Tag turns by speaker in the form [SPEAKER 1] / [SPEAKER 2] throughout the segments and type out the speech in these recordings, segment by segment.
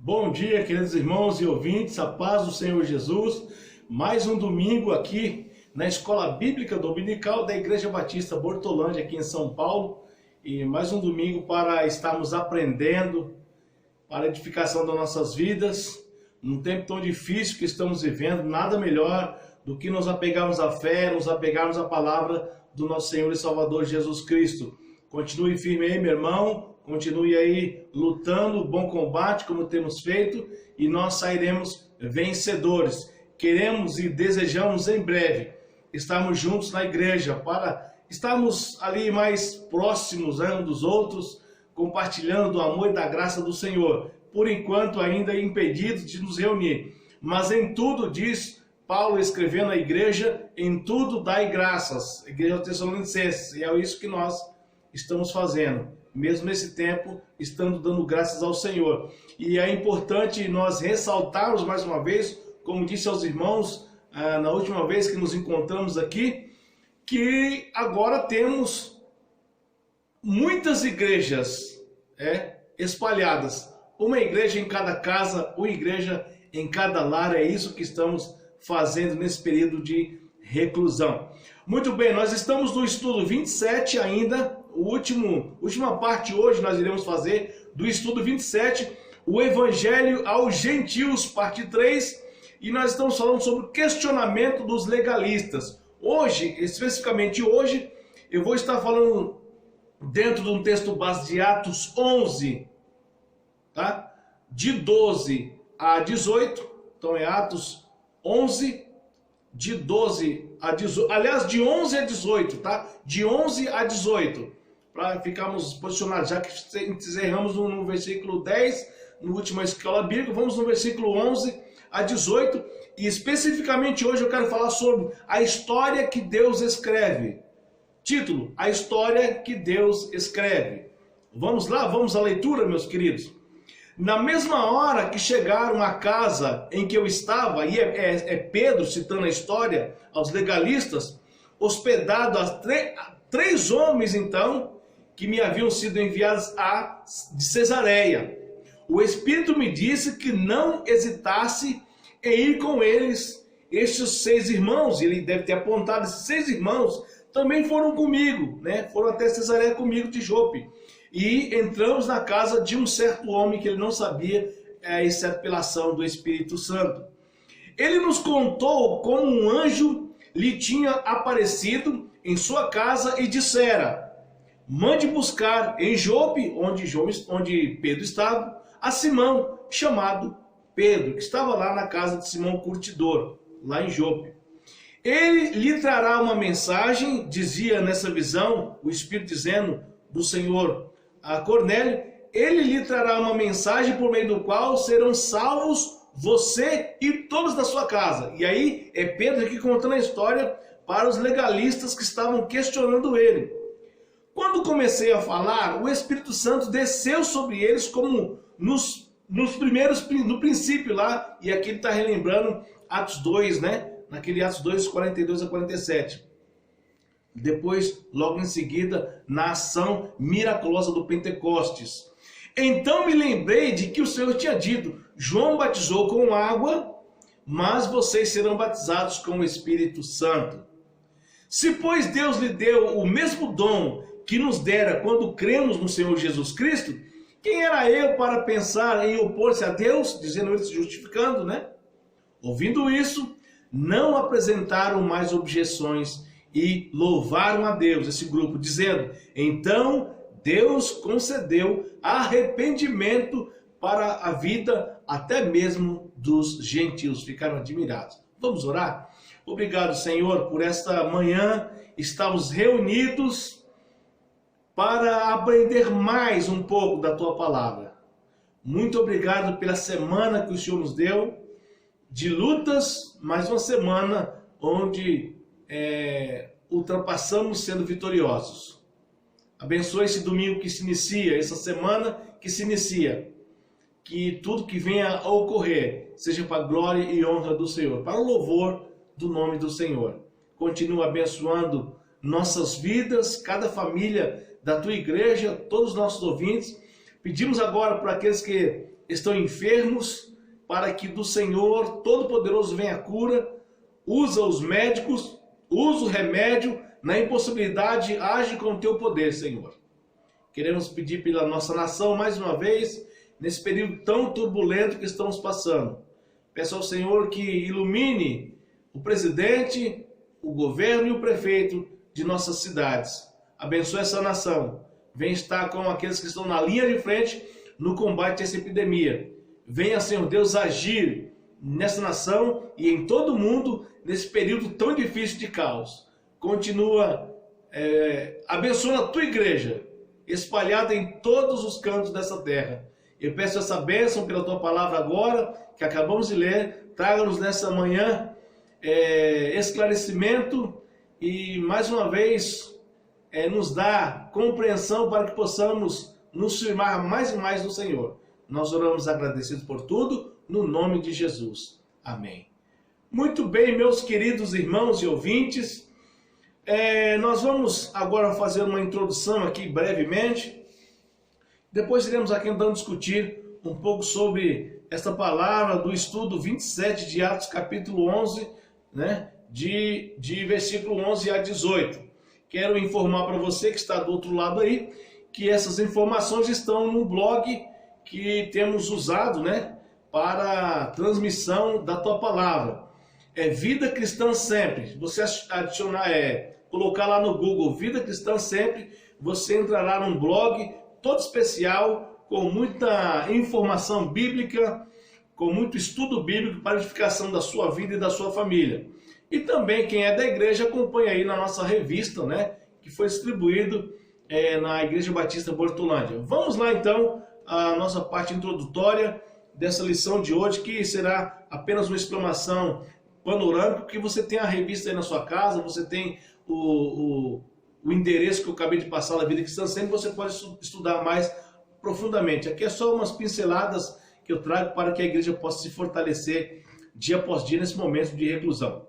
[SPEAKER 1] Bom dia, queridos irmãos e ouvintes, a paz do Senhor Jesus. Mais um domingo aqui na Escola Bíblica Dominical da Igreja Batista Bortolândia, aqui em São Paulo. E mais um domingo para estarmos aprendendo para a edificação das nossas vidas. Num tempo tão difícil que estamos vivendo, nada melhor do que nos apegarmos à fé, nos apegarmos à palavra do nosso Senhor e Salvador Jesus Cristo. Continue firme aí, meu irmão. Continue aí lutando o bom combate como temos feito e nós sairemos vencedores. Queremos e desejamos em breve estarmos juntos na igreja para estarmos ali mais próximos uns dos outros, compartilhando do amor e da graça do Senhor. Por enquanto ainda impedidos de nos reunir, mas em tudo diz Paulo escrevendo à igreja, em tudo dai graças, igreja Tessalonicenses, e é isso que nós estamos fazendo. Mesmo nesse tempo, estando dando graças ao Senhor. E é importante nós ressaltarmos mais uma vez, como disse aos irmãos na última vez que nos encontramos aqui, que agora temos muitas igrejas espalhadas. Uma igreja em cada casa, uma igreja em cada lar, é isso que estamos fazendo nesse período de reclusão. Muito bem, nós estamos no estudo 27 ainda. Última parte hoje nós iremos fazer do estudo 27, o Evangelho aos Gentios, parte 3, e nós estamos falando sobre o questionamento dos legalistas. Hoje, especificamente hoje, eu vou estar falando dentro de um texto base de Atos 11, tá? De 12 a 18, então é Atos 11, de 12 a 18, aliás, de 11 a 18, tá? De 11 a 18. Para ficarmos posicionados, já que encerramos no versículo 10, no última escola bíblica, vamos no versículo 11 a 18, e especificamente hoje eu quero falar sobre a história que Deus escreve. Título: A história que Deus escreve. Vamos lá, vamos à leitura, meus queridos. Na mesma hora que chegaram à casa em que eu estava, e é Pedro citando a história aos legalistas, hospedado a três homens então, que me haviam sido enviados de Cesareia. O Espírito me disse que não hesitasse em ir com eles. Estes 6 irmãos, ele deve ter apontado, esses 6 irmãos também foram comigo, né? Foram até Cesareia comigo de Jope. E entramos na casa de um certo homem que ele não sabia, exceto pela ação do Espírito Santo. Ele nos contou como um anjo lhe tinha aparecido em sua casa e dissera: mande buscar em Jope, onde Pedro estava, a Simão, chamado Pedro, que estava lá na casa de Simão Curtidor, lá em Jope. Ele lhe trará uma mensagem, dizia nessa visão, o Espírito dizendo do Senhor a Cornélio, ele lhe trará uma mensagem por meio do qual serão salvos você e todos da sua casa. E aí é Pedro aqui contando a história para os legalistas que estavam questionando ele. Quando comecei a falar, o Espírito Santo desceu sobre eles como no princípio lá, e aqui ele está relembrando Atos 2, né? Naquele Atos 2, 42 a 47. Depois, logo em seguida, na ação miraculosa do Pentecostes. Então me lembrei de que o Senhor tinha dito: João batizou com água, mas vocês serão batizados com o Espírito Santo. Se, pois, Deus lhe deu o mesmo dom que nos dera quando cremos no Senhor Jesus Cristo, quem era eu para pensar em opor-se a Deus, dizendo ele, se justificando, né? Ouvindo isso, não apresentaram mais objeções e louvaram a Deus, esse grupo, dizendo: então Deus concedeu arrependimento para a vida até mesmo dos gentios. Ficaram admirados. Vamos orar? Obrigado, Senhor, por esta manhã. Estamos reunidos para aprender mais um pouco da Tua Palavra. Muito obrigado pela semana que o Senhor nos deu, de lutas, mais uma semana onde ultrapassamos sendo vitoriosos. Abençoe esse domingo que se inicia, essa semana que se inicia. Que tudo que venha a ocorrer seja para a glória e honra do Senhor, para o louvor do nome do Senhor. Continua abençoando nossas vidas, cada família da Tua igreja, todos os nossos ouvintes. Pedimos agora para aqueles que estão enfermos, para que do Senhor Todo-Poderoso venha a cura. Usa os médicos, usa o remédio, na impossibilidade age com o teu poder, Senhor. Queremos pedir pela nossa nação mais uma vez, nesse período tão turbulento que estamos passando. Peço ao Senhor que ilumine o presidente, o governo e o prefeito de nossas cidades. Abençoe essa nação. Venha estar com aqueles que estão na linha de frente no combate a essa epidemia. Venha, Senhor Deus, agir nessa nação e em todo o mundo nesse período tão difícil de caos. Continua abençoando a tua igreja, espalhada em todos os cantos dessa terra. Eu peço essa bênção pela tua palavra agora, que acabamos de ler. Traga-nos nessa manhã esclarecimento e, mais uma vez, nos dá compreensão para que possamos nos firmar mais e mais no Senhor. Nós oramos agradecidos por tudo, no nome de Jesus. Amém. Muito bem, meus queridos irmãos e ouvintes, nós vamos agora fazer uma introdução aqui brevemente. Depois iremos aqui então discutir um pouco sobre esta palavra do estudo 27 de Atos capítulo 11, né, de versículo 11 a 18. Quero informar para você que está do outro lado aí, que essas informações estão no blog que temos usado, né, para a transmissão da tua palavra. Vida Cristã Sempre. Se você adicionar, colocar lá no Google Vida Cristã Sempre, você entrará num blog todo especial, com muita informação bíblica, com muito estudo bíblico para a edificação da sua vida e da sua família. E também quem é da igreja acompanha aí na nossa revista, né, que foi distribuído na Igreja Batista Bortolândia. Vamos lá então a nossa parte introdutória dessa lição de hoje, que será apenas uma exclamação panorâmica, porque você tem a revista aí na sua casa, você tem o endereço que eu acabei de passar na Vida Cristã Sempre, você pode estudar mais profundamente. Aqui é só umas pinceladas que eu trago para que a igreja possa se fortalecer dia após dia nesse momento de reclusão.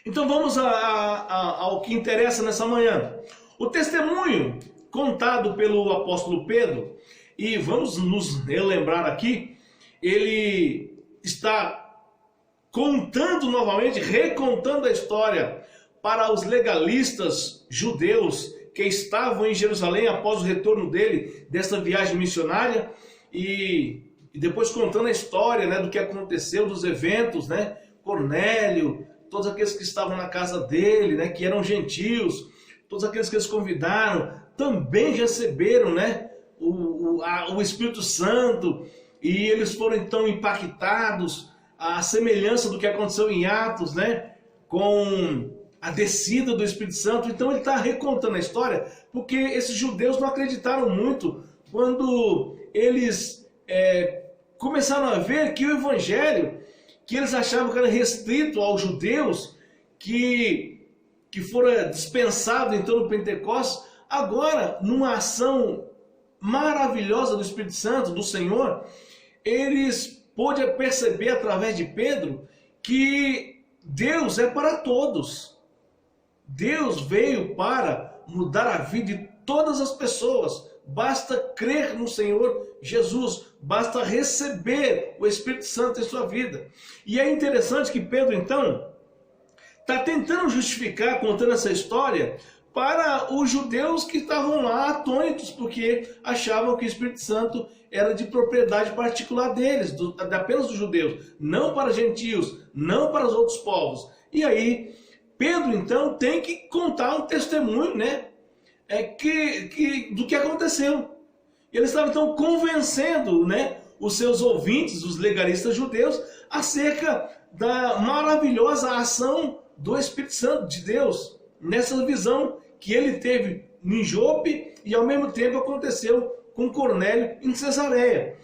[SPEAKER 1] Então vamos ao que interessa nessa manhã. O testemunho contado pelo apóstolo Pedro, e vamos nos relembrar aqui, ele está contando novamente, recontando a história para os legalistas judeus que estavam em Jerusalém após o retorno dele dessa viagem missionária, e depois contando a história, né, do que aconteceu, dos eventos, né, Cornélio, todos aqueles que estavam na casa dele, né, que eram gentios, todos aqueles que eles convidaram, também receberam, né, o Espírito Santo, e eles foram então impactados, à semelhança do que aconteceu em Atos, né, com a descida do Espírito Santo. Então ele está recontando a história, porque esses judeus não acreditaram muito quando eles começaram a ver que o evangelho, que eles achavam que era restrito aos judeus, que fora dispensado então no Pentecostes, agora numa ação maravilhosa do Espírito Santo, do Senhor, eles pôde perceber através de Pedro que Deus é para todos. Deus veio para mudar a vida de todas as pessoas. Basta crer no Senhor Jesus, basta receber o Espírito Santo em sua vida. E é interessante que Pedro então está tentando justificar, contando essa história, para os judeus que estavam lá atônitos, porque achavam que o Espírito Santo era de propriedade particular deles, apenas dos judeus, não para gentios, não para os outros povos. E aí, Pedro então tem que contar um testemunho, né, do que aconteceu. Ele estava então convencendo, né, os seus ouvintes, os legalistas judeus, acerca da maravilhosa ação do Espírito Santo de Deus, nessa visão que ele teve em Jope e ao mesmo tempo aconteceu com Cornélio em Cesareia.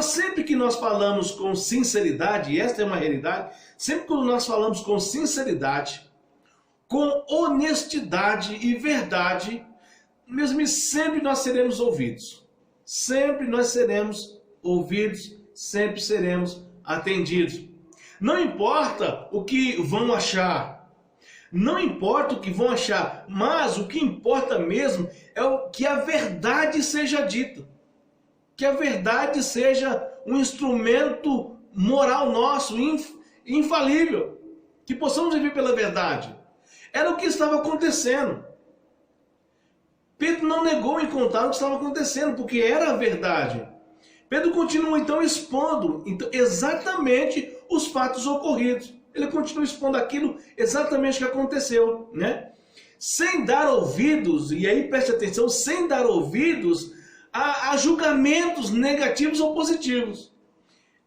[SPEAKER 1] Sempre que nós falamos com sinceridade, e esta é uma realidade, sempre que nós falamos com sinceridade, com honestidade e verdade, mesmo sempre nós seremos ouvidos. Sempre nós seremos ouvidos, sempre seremos atendidos. Não importa o que vão achar, não importa o que vão achar, mas o que importa mesmo é que a verdade seja dita, que a verdade seja um instrumento moral nosso, infalível, que possamos viver pela verdade. Era o que estava acontecendo. Pedro não negou em contar o que estava acontecendo, porque era a verdade. Pedro continua então expondo exatamente os fatos ocorridos. Ele continua expondo aquilo exatamente que aconteceu, né? Sem dar ouvidos, e aí preste atenção, sem dar ouvidos a julgamentos negativos ou positivos.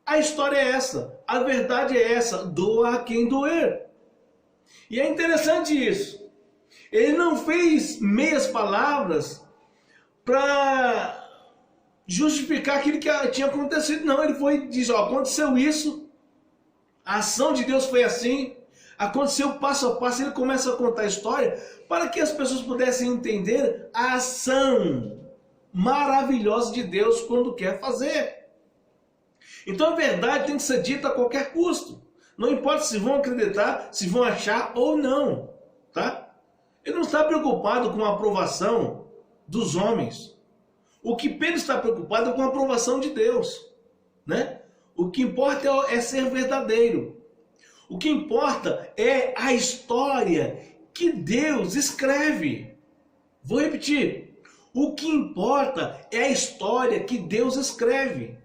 [SPEAKER 1] A história é essa, a verdade é essa, doa a quem doer. E é interessante isso. Ele não fez meias palavras para justificar aquilo que tinha acontecido. Não, ele diz, ó, aconteceu isso, a ação de Deus foi assim, aconteceu passo a passo. Ele começa a contar a história para que as pessoas pudessem entender a ação maravilhosa de Deus quando quer fazer. Então a verdade tem que ser dita a qualquer custo. Não importa se vão acreditar, se vão achar ou não, tá? Ele não está preocupado com a aprovação dos homens. O que Pedro está preocupado é com a aprovação de Deus, né? O que importa é ser verdadeiro. O que importa é a história que Deus escreve. Vou repetir. O que importa é a história que Deus escreve.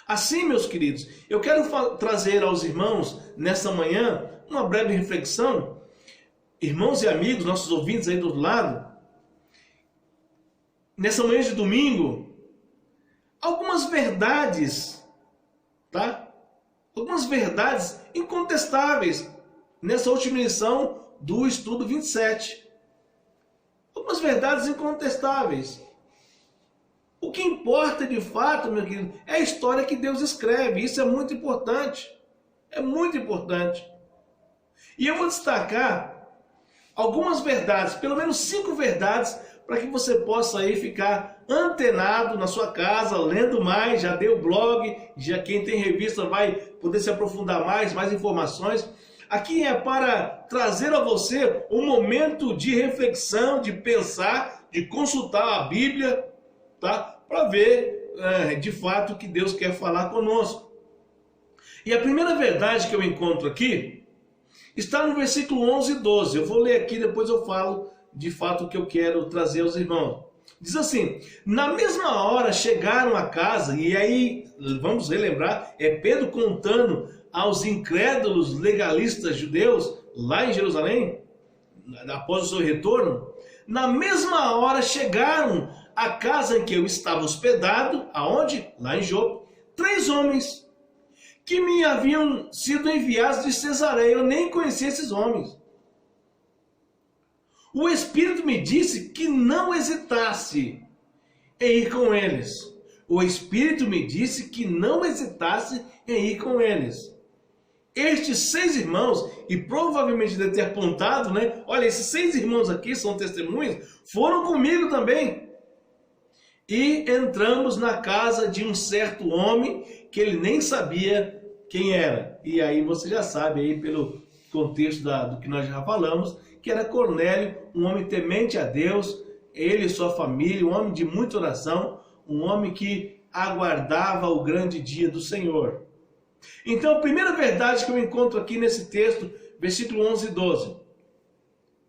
[SPEAKER 1] Assim, meus queridos, eu quero trazer aos irmãos, nessa manhã, uma breve reflexão. Irmãos e amigos, nossos ouvintes aí do outro lado, nessa manhã de domingo, algumas verdades, tá? Algumas verdades incontestáveis nessa última lição do estudo 27. Algumas verdades incontestáveis. O que importa de fato, meu querido, é a história que Deus escreve. Isso é muito importante. É muito importante. E eu vou destacar algumas verdades, pelo menos 5 verdades, para que você possa aí ficar antenado na sua casa, lendo mais. Já deu blog, já quem tem revista vai poder se aprofundar mais informações. Aqui é para trazer a você um momento de reflexão, de pensar, de consultar a Bíblia, tá? Para ver de fato o que Deus quer falar conosco. E a primeira verdade que eu encontro aqui está no versículo 11 e 12. Eu vou ler aqui, depois eu falo de fato o que eu quero trazer aos irmãos. Diz assim: na mesma hora chegaram a casa, e aí vamos relembrar, é Pedro contando aos incrédulos legalistas judeus lá em Jerusalém, após o seu retorno. Na mesma hora chegaram à casa em que eu estava hospedado, aonde? Lá em Jope, 3 homens que me haviam sido enviados de Cesareia. Eu nem conhecia esses homens. O Espírito me disse que não hesitasse em ir com eles. O Espírito me disse que não hesitasse em ir com eles. Estes 6 irmãos, e provavelmente deve ter apontado, né? Olha, esses 6 irmãos aqui são testemunhas, foram comigo também. E entramos na casa de um certo homem que ele nem sabia quem era. E aí você já sabe, aí pelo contexto do que nós já falamos, que era Cornélio, um homem temente a Deus, ele e sua família, um homem de muita oração, um homem que aguardava o grande dia do Senhor. Então, a primeira verdade que eu encontro aqui nesse texto, versículo 11 e 12.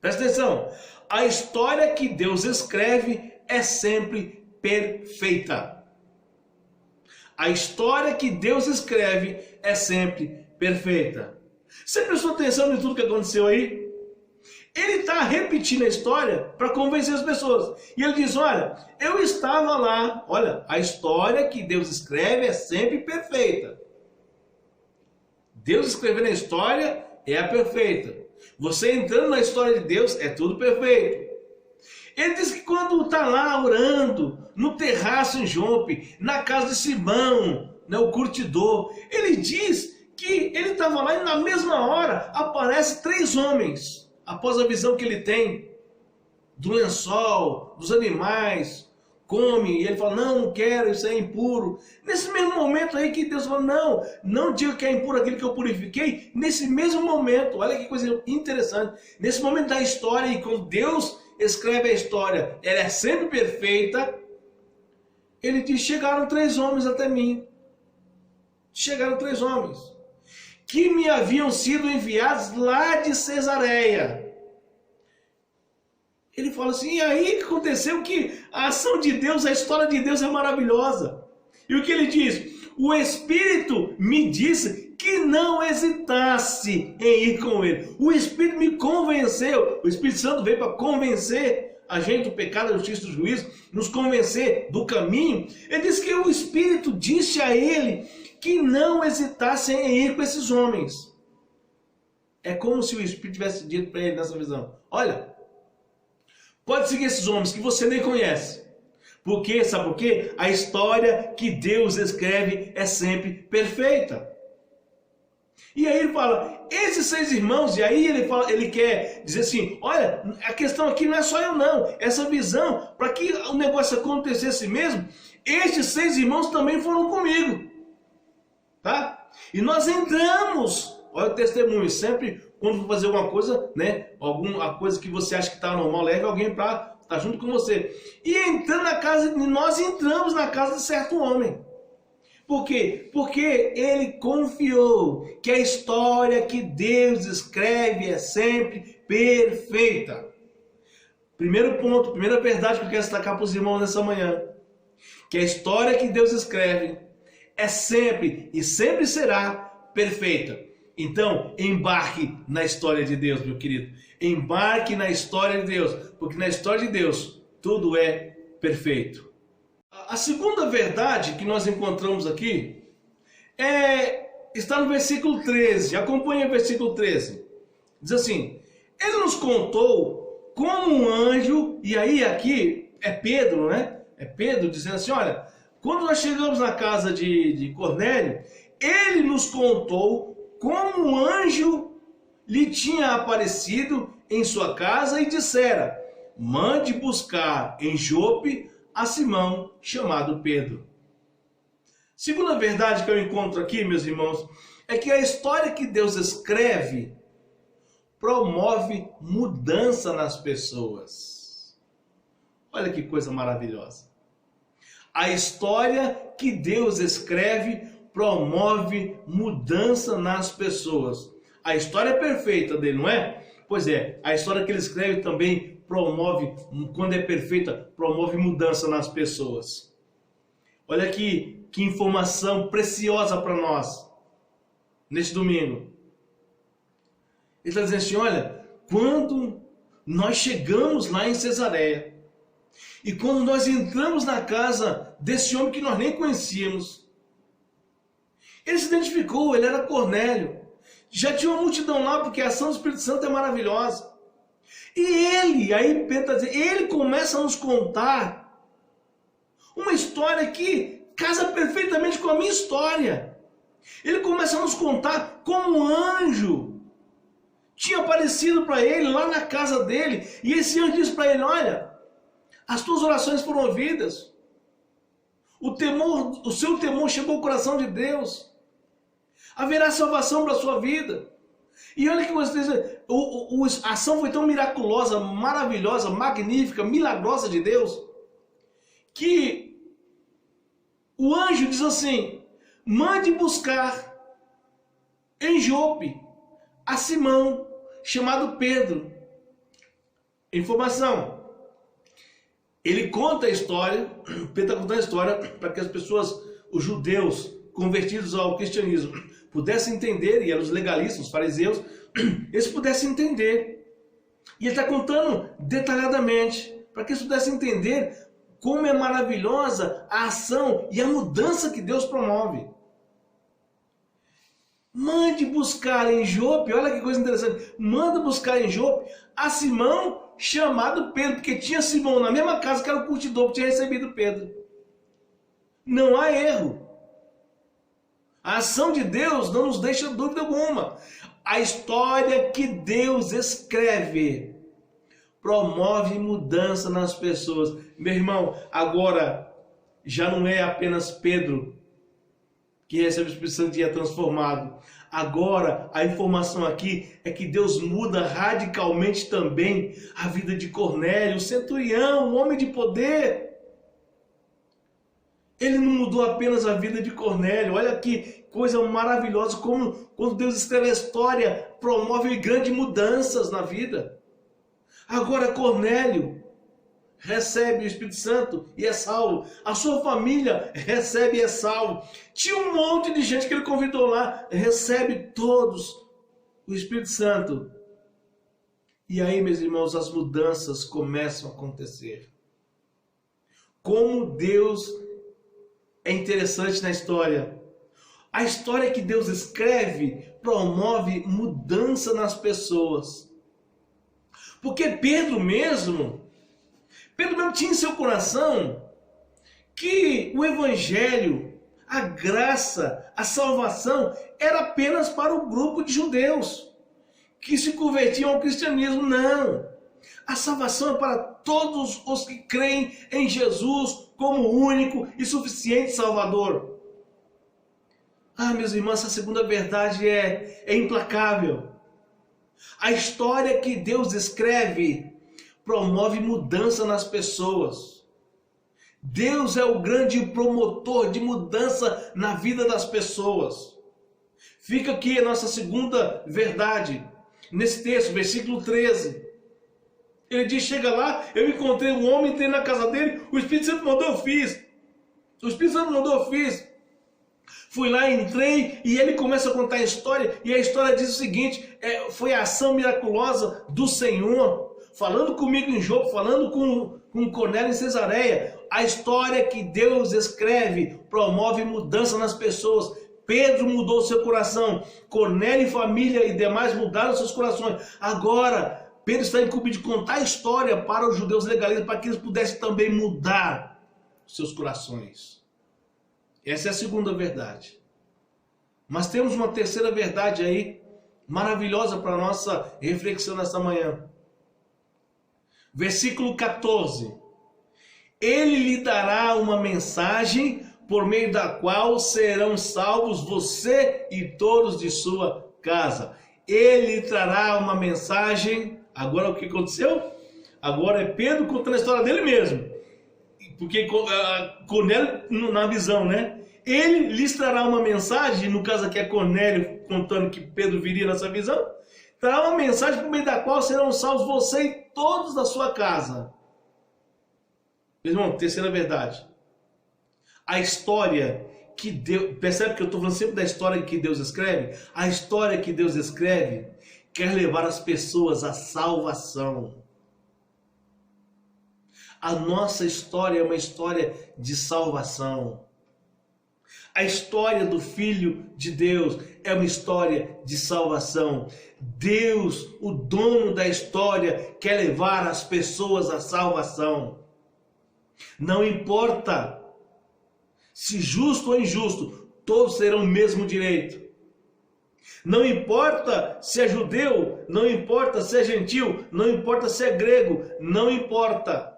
[SPEAKER 1] Presta atenção. A história que Deus escreve é sempre perfeita. A história que Deus escreve é sempre perfeita. Você prestou atenção em tudo que aconteceu aí? Ele está repetindo a história para convencer as pessoas. E ele diz, olha, eu estava lá. Olha, a história que Deus escreve é sempre perfeita. Deus escrevendo a história é a perfeita. Você entrando na história de Deus é tudo perfeito. Ele diz que quando está lá orando, no terraço em Jope, na casa de Simão, né, o curtidor, ele diz que ele estava lá e na mesma hora aparecem 3 homens. Após a visão que ele tem do lençol, dos animais, come, e ele fala, não quero, isso é impuro. Nesse mesmo momento aí que Deus fala, não diga que é impuro aquilo que eu purifiquei. Nesse mesmo momento, olha que coisa interessante, nesse momento da história, e quando Deus escreve a história, ela é sempre perfeita, Ele diz: chegaram 3 homens até mim. Chegaram 3 homens que me haviam sido enviados lá de Cesareia. Ele fala assim: e aí que aconteceu? Que a ação de Deus, a história de Deus é maravilhosa. E o que ele diz? O Espírito me disse que não hesitasse em ir com ele. O Espírito me convenceu. O Espírito Santo veio para convencer a gente do pecado, da justiça e do juízo, nos convencer do caminho. Ele diz que o Espírito disse a ele que não hesitasse em ir com esses homens. É como se o Espírito tivesse dito para ele nessa visão: olha, pode seguir esses homens que você nem conhece. Porque, sabe por quê? A história que Deus escreve é sempre perfeita. E aí ele fala: esses 6 irmãos, e aí ele quer dizer assim: olha, a questão aqui não é só eu não, essa visão, para que o negócio acontecesse mesmo, estes 6 irmãos também foram comigo. Tá? E nós entramos, olha o testemunho, sempre quando for fazer alguma coisa, né, alguma coisa que você acha que está normal, leve alguém para estar junto com você. E entrando na casa, nós entramos na casa de certo homem. Por quê? Porque ele confiou que a história que Deus escreve é sempre perfeita. Primeiro ponto, primeira verdade que eu quero destacar para os irmãos nessa manhã: que a história que Deus escreve é sempre e sempre será perfeita. Então, embarque na história de Deus, meu querido. Embarque na história de Deus, porque na história de Deus tudo é perfeito. A segunda verdade que nós encontramos aqui está no versículo 13. Acompanhe o versículo 13. Diz assim: ele nos contou como um anjo, e aí aqui é Pedro, né? É Pedro dizendo assim: olha, quando nós chegamos na casa de Cornélio, ele nos contou como um anjo lhe tinha aparecido em sua casa e dissera: mande buscar em Jope a Simão, chamado Pedro. Segunda verdade que eu encontro aqui, meus irmãos, é que a história que Deus escreve promove mudança nas pessoas. Olha que coisa maravilhosa. A história que Deus escreve promove mudança nas pessoas. A história é perfeita dele, não é? Pois é, a história que ele escreve também promove, quando é perfeita, promove mudança nas pessoas. Olha aqui, que informação preciosa para nós, neste domingo. Ele está dizendo assim: olha, quando nós chegamos lá em Cesareia, e quando nós entramos na casa desse homem que nós nem conhecíamos, ele se identificou, ele era Cornélio. Já tinha uma multidão lá, porque a ação do Espírito Santo é maravilhosa. E ele, aí Pedro está dizendo, ele começa a nos contar uma história que casa perfeitamente com a minha história. Ele começa a nos contar como um anjo tinha aparecido para ele lá na casa dele. E esse anjo disse para ele: olha, as tuas orações foram ouvidas. O seu temor chegou ao coração de Deus. Haverá salvação para a sua vida. E olha que coisa, a ação foi tão miraculosa, maravilhosa, magnífica, milagrosa de Deus, que o anjo diz assim: mande buscar em Jope a Simão, chamado Pedro. Informação. Ele conta a história, Pedro está contando a história para que as pessoas, os judeus convertidos ao cristianismo, pudessem entender, e eram os legalistas, os fariseus, eles pudessem entender. E ele está contando detalhadamente, para que eles pudessem entender como é maravilhosa a ação e a mudança que Deus promove. Mande buscar em Jope, olha que coisa interessante, manda buscar em Jope a Simão, chamado Pedro, porque tinha Simão na mesma casa que era o curtidor que tinha recebido Pedro. Não há erro. A ação de Deus não nos deixa dúvida alguma. A história que Deus escreve promove mudança nas pessoas. Meu irmão, agora já não é apenas Pedro que recebe o Espírito Santo e é transformado. Agora a informação aqui é que Deus muda radicalmente também a vida de Cornélio, o centurião, o homem de poder. Ele não mudou apenas a vida de Cornélio. Olha que coisa maravilhosa, como quando Deus escreve a história, promove grandes mudanças na vida. Agora Cornélio recebe o Espírito Santo e é salvo. A sua família recebe e é salvo. Tinha um monte de gente que ele convidou lá, recebe todos o Espírito Santo. E aí, meus irmãos, as mudanças começam a acontecer. Como Deus é interessante na história. A história que Deus escreve promove mudança nas pessoas. Porque Pedro mesmo tinha em seu coração que o evangelho, a graça, a salvação era apenas para o grupo de judeus que se convertiam ao cristianismo. Não. A salvação é para todos os que creem em Jesus como único e suficiente Salvador. Ah, meus irmãos, essa segunda verdade é implacável. A história que Deus escreve promove mudança nas pessoas. Deus é o grande promotor de mudança na vida das pessoas. Fica aqui a nossa segunda verdade, nesse texto, versículo 13. Ele diz, chega lá, eu encontrei um homem, entrei na casa dele, o Espírito Santo mandou, eu fiz. O Espírito Santo mandou, eu fiz. Fui lá, entrei, e ele começa a contar a história, e a história diz o seguinte, foi a ação miraculosa do Senhor, falando comigo em Jope, falando com Cornélio em Cesareia. A história que Deus escreve promove mudança nas pessoas. Pedro mudou seu coração, Cornélio e família e demais mudaram seus corações. Agora, Pedro está incumbido de contar a história para os judeus legalistas, para que eles pudessem também mudar seus corações. Essa é a segunda verdade. Mas temos uma terceira verdade aí, maravilhosa para a nossa reflexão nessa manhã. Versículo 14. Ele lhe dará uma mensagem por meio da qual serão salvos você e todos de sua casa. Ele trará uma mensagem. Agora o que aconteceu? Agora é Pedro contando a história dele mesmo. Porque Cornélio, na visão, né? Ele lhes trará uma mensagem, no caso aqui é Cornélio contando que Pedro viria nessa visão. Trará uma mensagem por meio da qual serão salvos você e todos da sua casa. Irmão, terceira verdade. A história que Deus... Percebe que eu estou falando sempre da história que Deus escreve? A história que Deus escreve quer levar as pessoas à salvação. A nossa história é uma história de salvação. A história do Filho de Deus é uma história de salvação. Deus, o dono da história, quer levar as pessoas à salvação. Não importa se justo ou injusto, todos terão o mesmo direito. Não importa se é judeu, não importa se é gentil, não importa se é grego, não importa.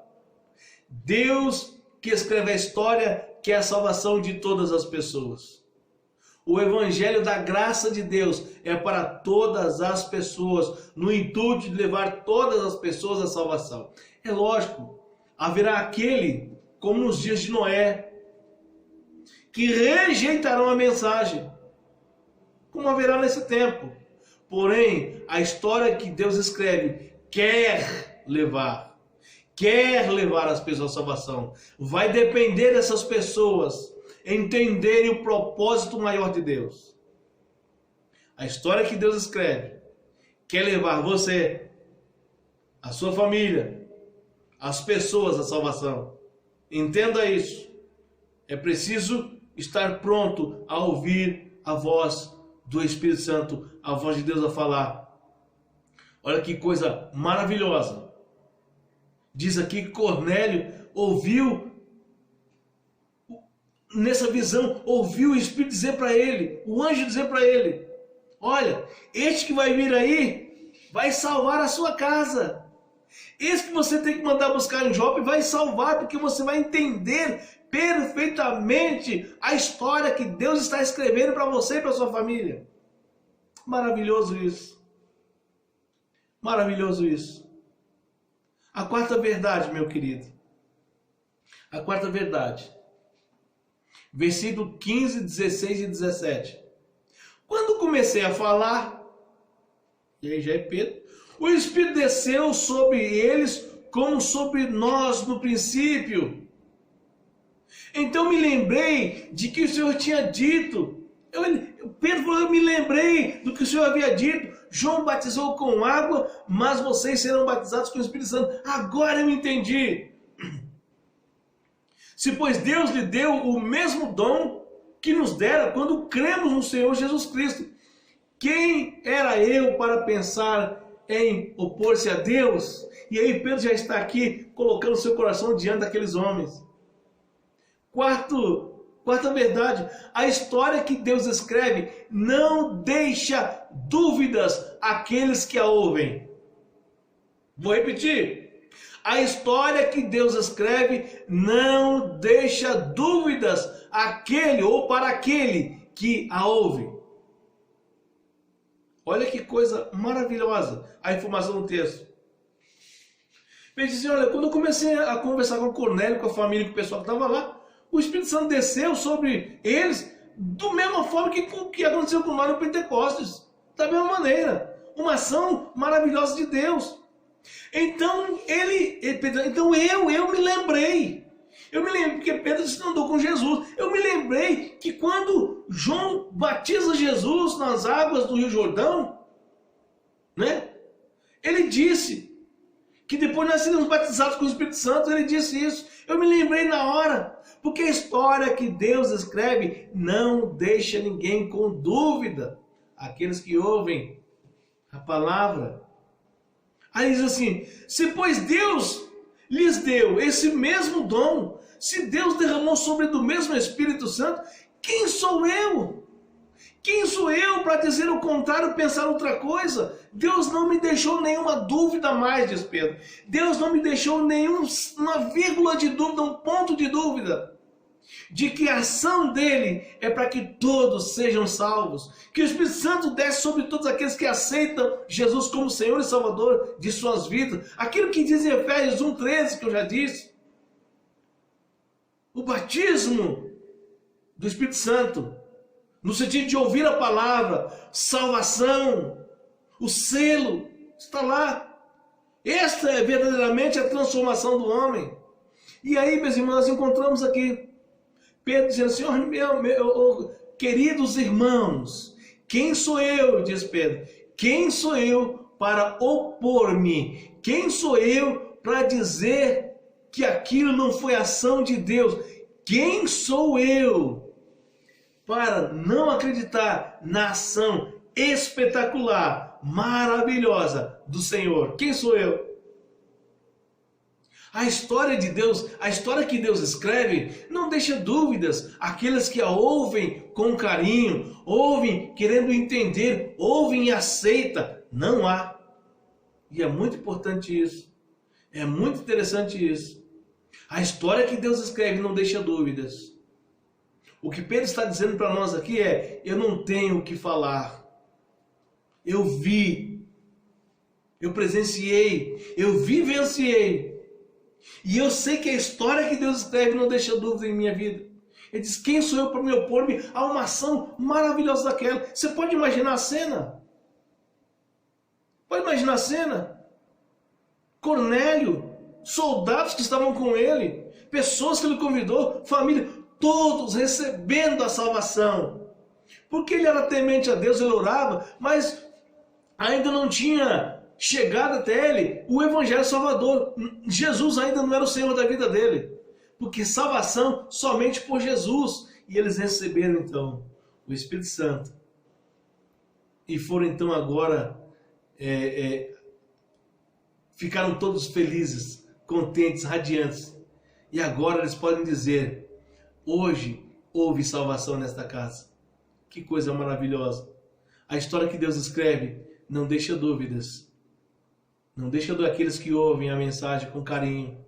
[SPEAKER 1] Deus que escreve a história quer a salvação de todas as pessoas. O evangelho da graça de Deus é para todas as pessoas, no intuito de levar todas as pessoas à salvação. É lógico, haverá aquele, como nos dias de Noé, que rejeitarão a mensagem, como haverá nesse tempo. Porém, a história que Deus escreve quer levar as pessoas à salvação. Vai depender dessas pessoas entenderem o propósito maior de Deus. A história que Deus escreve quer levar você, a sua família, as pessoas à salvação. Entenda isso. É preciso estar pronto a ouvir a voz do Espírito Santo, a voz de Deus a falar. Olha que coisa maravilhosa. Diz aqui que Cornélio ouviu, nessa visão, ouviu o Espírito dizer para ele, o anjo dizer para ele, olha, este que vai vir aí, vai salvar a sua casa. Esse que você tem que mandar buscar em Jope vai salvar, porque você vai entender perfeitamente a história que Deus está escrevendo para você e para sua família. Maravilhoso isso. Maravilhoso isso. A quarta verdade, meu querido. A quarta verdade. versículo 15, 16 e 17. Quando comecei a falar, e aí já é Pedro, o Espírito desceu sobre eles como sobre nós no princípio. Então me lembrei de que o Senhor tinha dito. Pedro falou, eu me lembrei do que o Senhor havia dito. João batizou com água, mas vocês serão batizados com o Espírito Santo. Agora eu entendi. Se pois Deus lhe deu o mesmo dom que nos dera quando cremos no Senhor Jesus Cristo. Quem era eu para pensar em opor-se a Deus? E aí Pedro já está aqui colocando seu coração diante daqueles homens. Quarta verdade, a história que Deus escreve não deixa dúvidas àqueles que a ouvem. Vou repetir. A história que Deus escreve não deixa dúvidas àquele ou para aquele que a ouve. Olha que coisa maravilhosa a informação do texto. Ele disse, olha, quando eu comecei a conversar com o Cornélio, com a família, com o pessoal que estava lá, o Espírito Santo desceu sobre eles da mesma forma que aconteceu com nós no Pentecostes. Da mesma maneira. Uma ação maravilhosa de Deus. Então, eu me lembrei. Eu me lembro, porque Pedro se andou com Jesus. Eu me lembrei que quando João batiza Jesus nas águas do Rio Jordão, né? Ele disse que depois nós seremos batizados com o Espírito Santo. Ele disse isso. Eu me lembrei na hora. Porque a história que Deus escreve não deixa ninguém com dúvida. Aqueles que ouvem a palavra. Aí diz assim, se pois Deus lhes deu esse mesmo dom, se Deus derramou sobre do mesmo Espírito Santo, quem sou eu? Quem sou eu para dizer o contrário, pensar outra coisa? Deus não me deixou nenhuma dúvida mais, diz Pedro. Deus não me deixou nenhuma vírgula de dúvida, um ponto de dúvida. De que a ação dele é para que todos sejam salvos. Que o Espírito Santo desce sobre todos aqueles que aceitam Jesus como Senhor e Salvador de suas vidas. Aquilo que diz em Efésios 1,13, que eu já disse. O batismo do Espírito Santo. No sentido de ouvir a palavra, salvação, o selo, está lá. Esta é verdadeiramente a transformação do homem. E aí, meus irmãos, nós encontramos aqui Pedro dizendo, Senhor, queridos irmãos, quem sou eu, diz Pedro, quem sou eu para opor-me? Quem sou eu para dizer que aquilo não foi ação de Deus? Quem sou eu para não acreditar na ação espetacular, maravilhosa do Senhor? Quem sou eu? A história de Deus, a história que Deus escreve, não deixa dúvidas. Aqueles que a ouvem com carinho, ouvem querendo entender, ouvem e aceitam, não há. E é muito importante isso. É muito interessante isso. A história que Deus escreve não deixa dúvidas. O que Pedro está dizendo para nós aqui é, eu não tenho o que falar. Eu vi, eu presenciei, eu vivenciei. E eu sei que a história que Deus escreve não deixa dúvida em minha vida. Ele diz, quem sou eu para me opor-me a uma ação maravilhosa daquela? Você pode imaginar a cena? Pode imaginar a cena? Cornélio, soldados que estavam com ele, pessoas que ele convidou, família, todos recebendo a salvação. Porque ele era temente a Deus, ele orava, mas ainda não tinha chegado até ele o Evangelho Salvador. Jesus ainda não era o Senhor da vida dele. Porque salvação somente por Jesus. E eles receberam então o Espírito Santo. E foram então agora, ficaram todos felizes, contentes, radiantes. E agora eles podem dizer, hoje houve salvação nesta casa. Que coisa maravilhosa. A história que Deus escreve não deixa dúvidas. Não deixa daqueles que ouvem a mensagem com carinho.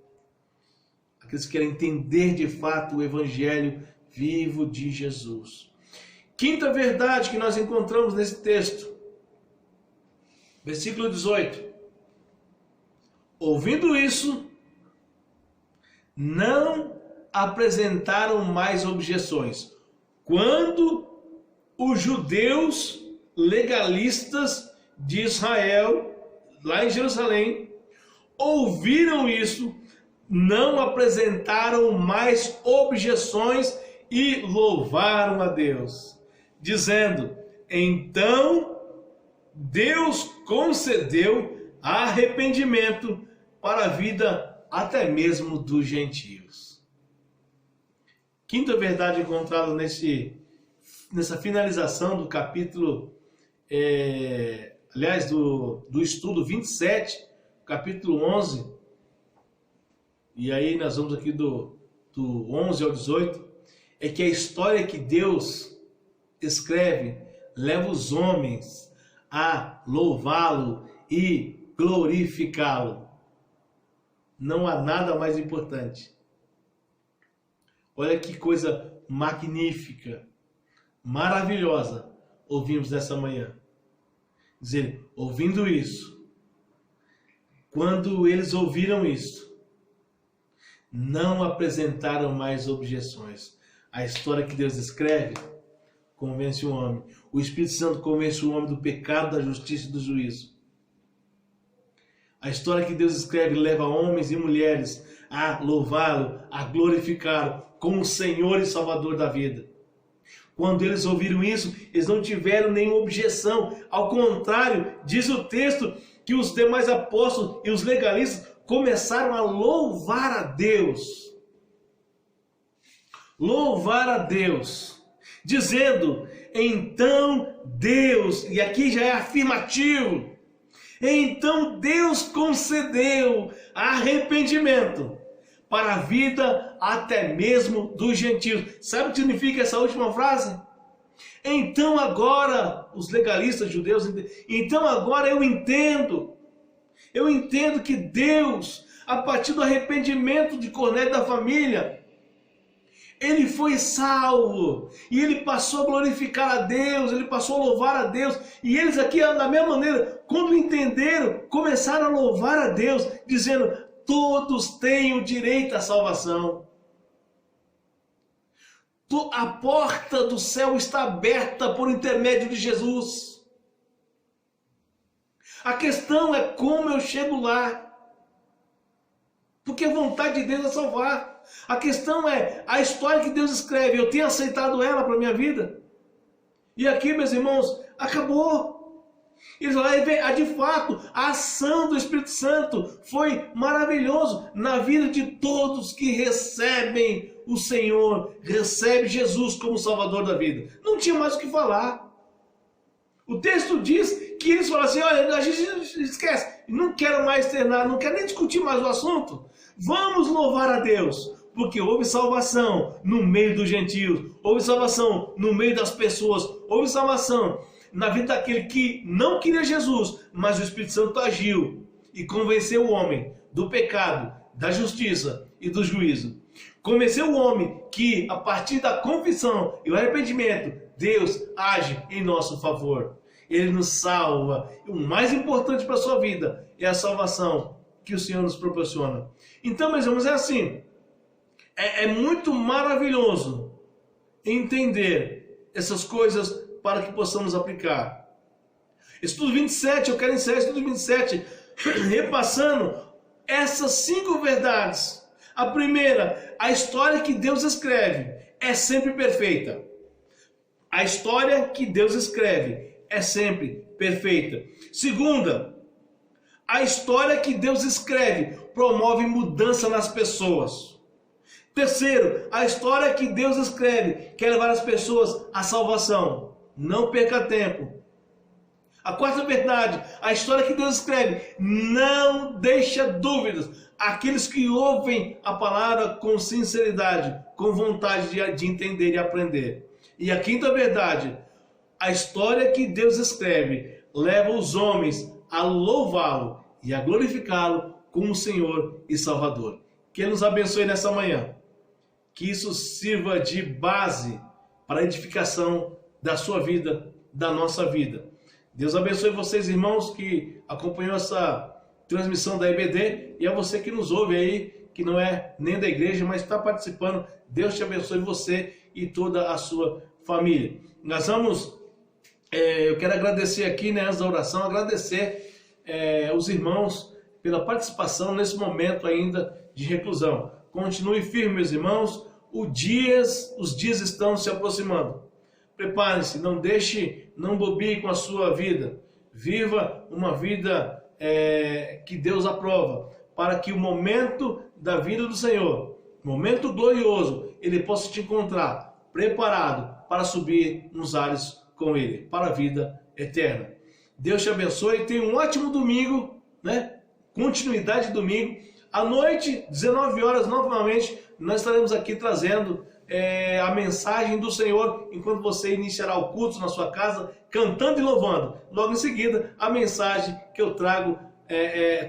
[SPEAKER 1] Aqueles que querem entender de fato o Evangelho vivo de Jesus. Quinta verdade que nós encontramos nesse texto. Versículo 18. Ouvindo isso, não apresentaram mais objeções? Quando os judeus legalistas de Israel, lá em Jerusalém, ouviram isso, não apresentaram mais objeções e louvaram a Deus, dizendo: então Deus concedeu arrependimento para a vida até mesmo dos gentios. Quinta verdade encontrada nessa finalização do capítulo, do estudo 27, capítulo 11, e aí nós vamos aqui do 11 ao 18, é que a história que Deus escreve leva os homens a louvá-lo e glorificá-lo. Não há nada mais importante. Olha que coisa magnífica, maravilhosa ouvimos nessa manhã. Dizer, ouvindo isso, quando eles ouviram isso, não apresentaram mais objeções. A história que Deus escreve convence o homem. O Espírito Santo convence o homem do pecado, da justiça e do juízo. A história que Deus escreve leva homens e mulheres a louvá-lo, a glorificá-lo como Senhor e Salvador da vida. Quando eles ouviram isso, eles não tiveram nenhuma objeção. Ao contrário, diz o texto que os demais apóstolos e os legalistas começaram a louvar a Deus. Louvar a Deus, dizendo, então Deus, e aqui já é afirmativo, então Deus concedeu arrependimento para a vida até mesmo dos gentios. Sabe o que significa essa última frase? Então agora, os legalistas judeus, então agora eu entendo que Deus, a partir do arrependimento de Cornélio e da família, ele foi salvo, e ele passou a glorificar a Deus, ele passou a louvar a Deus, e eles aqui, da mesma maneira, quando entenderam, começaram a louvar a Deus, dizendo, todos têm o direito à salvação. A porta do céu está aberta por intermédio de Jesus. A questão é como eu chego lá. Porque a vontade de Deus é salvar. A questão é a história que Deus escreve. Eu tenho aceitado ela para a minha vida. E aqui, meus irmãos, acabou. De fato, a ação do Espírito Santo foi maravilhoso na vida de todos que recebem o Senhor, recebem Jesus como Salvador da vida. Não tinha mais o que falar. O texto diz que eles falaram assim, olha, a gente esquece, não quero mais ter nada, não quero nem discutir mais o assunto. Vamos louvar a Deus, porque houve salvação no meio dos gentios, houve salvação no meio das pessoas, houve salvação na vida daquele que não queria Jesus, mas o Espírito Santo agiu e convenceu o homem do pecado, da justiça e do juízo. Convenceu o homem que, a partir da confissão e o arrependimento, Deus age em nosso favor. Ele nos salva. E o mais importante para a sua vida é a salvação que o Senhor nos proporciona. Então, meus irmãos, é assim. É muito maravilhoso entender essas coisas para que possamos aplicar. Estudo 27, eu quero encerrar estudo 27, repassando essas 5 verdades. A primeira, a história que Deus escreve é sempre perfeita. A história que Deus escreve é sempre perfeita. Segunda, a história que Deus escreve promove mudança nas pessoas. Terceiro, a história que Deus escreve quer levar as pessoas à salvação. Não perca tempo. A quarta verdade, a história que Deus escreve não deixa dúvidas. Aqueles que ouvem a palavra com sinceridade, com vontade de entender e aprender. E a quinta verdade, a história que Deus escreve leva os homens a louvá-lo e a glorificá-lo como Senhor e Salvador. Que Ele nos abençoe nessa manhã. Que isso sirva de base para a edificação da sua vida, da nossa vida. Deus abençoe vocês, irmãos, que acompanhou essa transmissão da EBD, e a você que nos ouve aí, que não é nem da igreja, mas está participando. Deus te abençoe, você e toda a sua família. Nós vamos, eu quero agradecer aqui, né, antes da oração, agradecer os irmãos pela participação nesse momento ainda de reclusão. Continue firme, meus irmãos, os dias estão se aproximando. Prepare-se, não bobie com a sua vida. Viva uma vida que Deus aprova, para que o momento da vida do Senhor, momento glorioso, Ele possa te encontrar preparado para subir nos ares com Ele, para a vida eterna. Deus te abençoe, tenha um ótimo domingo, né? Continuidade de domingo. À noite, 19 horas, novamente, nós estaremos aqui trazendo a mensagem do Senhor, enquanto você iniciará o culto na sua casa, cantando e louvando. Logo em seguida, a mensagem que eu trago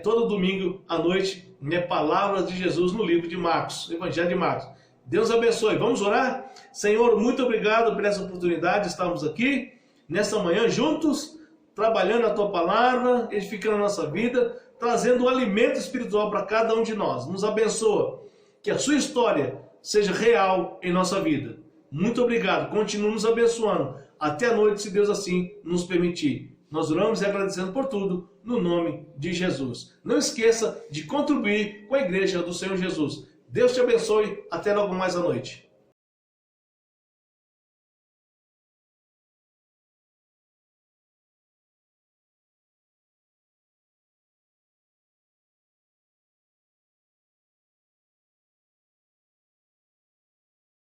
[SPEAKER 1] todo domingo à noite, né, palavras de Jesus no livro de Marcos, Evangelho de Marcos. Deus abençoe. Vamos orar? Senhor, muito obrigado por essa oportunidade de estarmos aqui, nessa manhã, juntos, trabalhando a Tua palavra, edificando a nossa vida, trazendo um alimento espiritual para cada um de nós. Nos abençoa. Que a Sua história seja real em nossa vida. Muito obrigado. Continue nos abençoando. Até a noite, se Deus assim nos permitir. Nós oramos e agradecendo por tudo, no nome de Jesus. Não esqueça de contribuir com a igreja do Senhor Jesus. Deus te abençoe. Até logo mais à noite.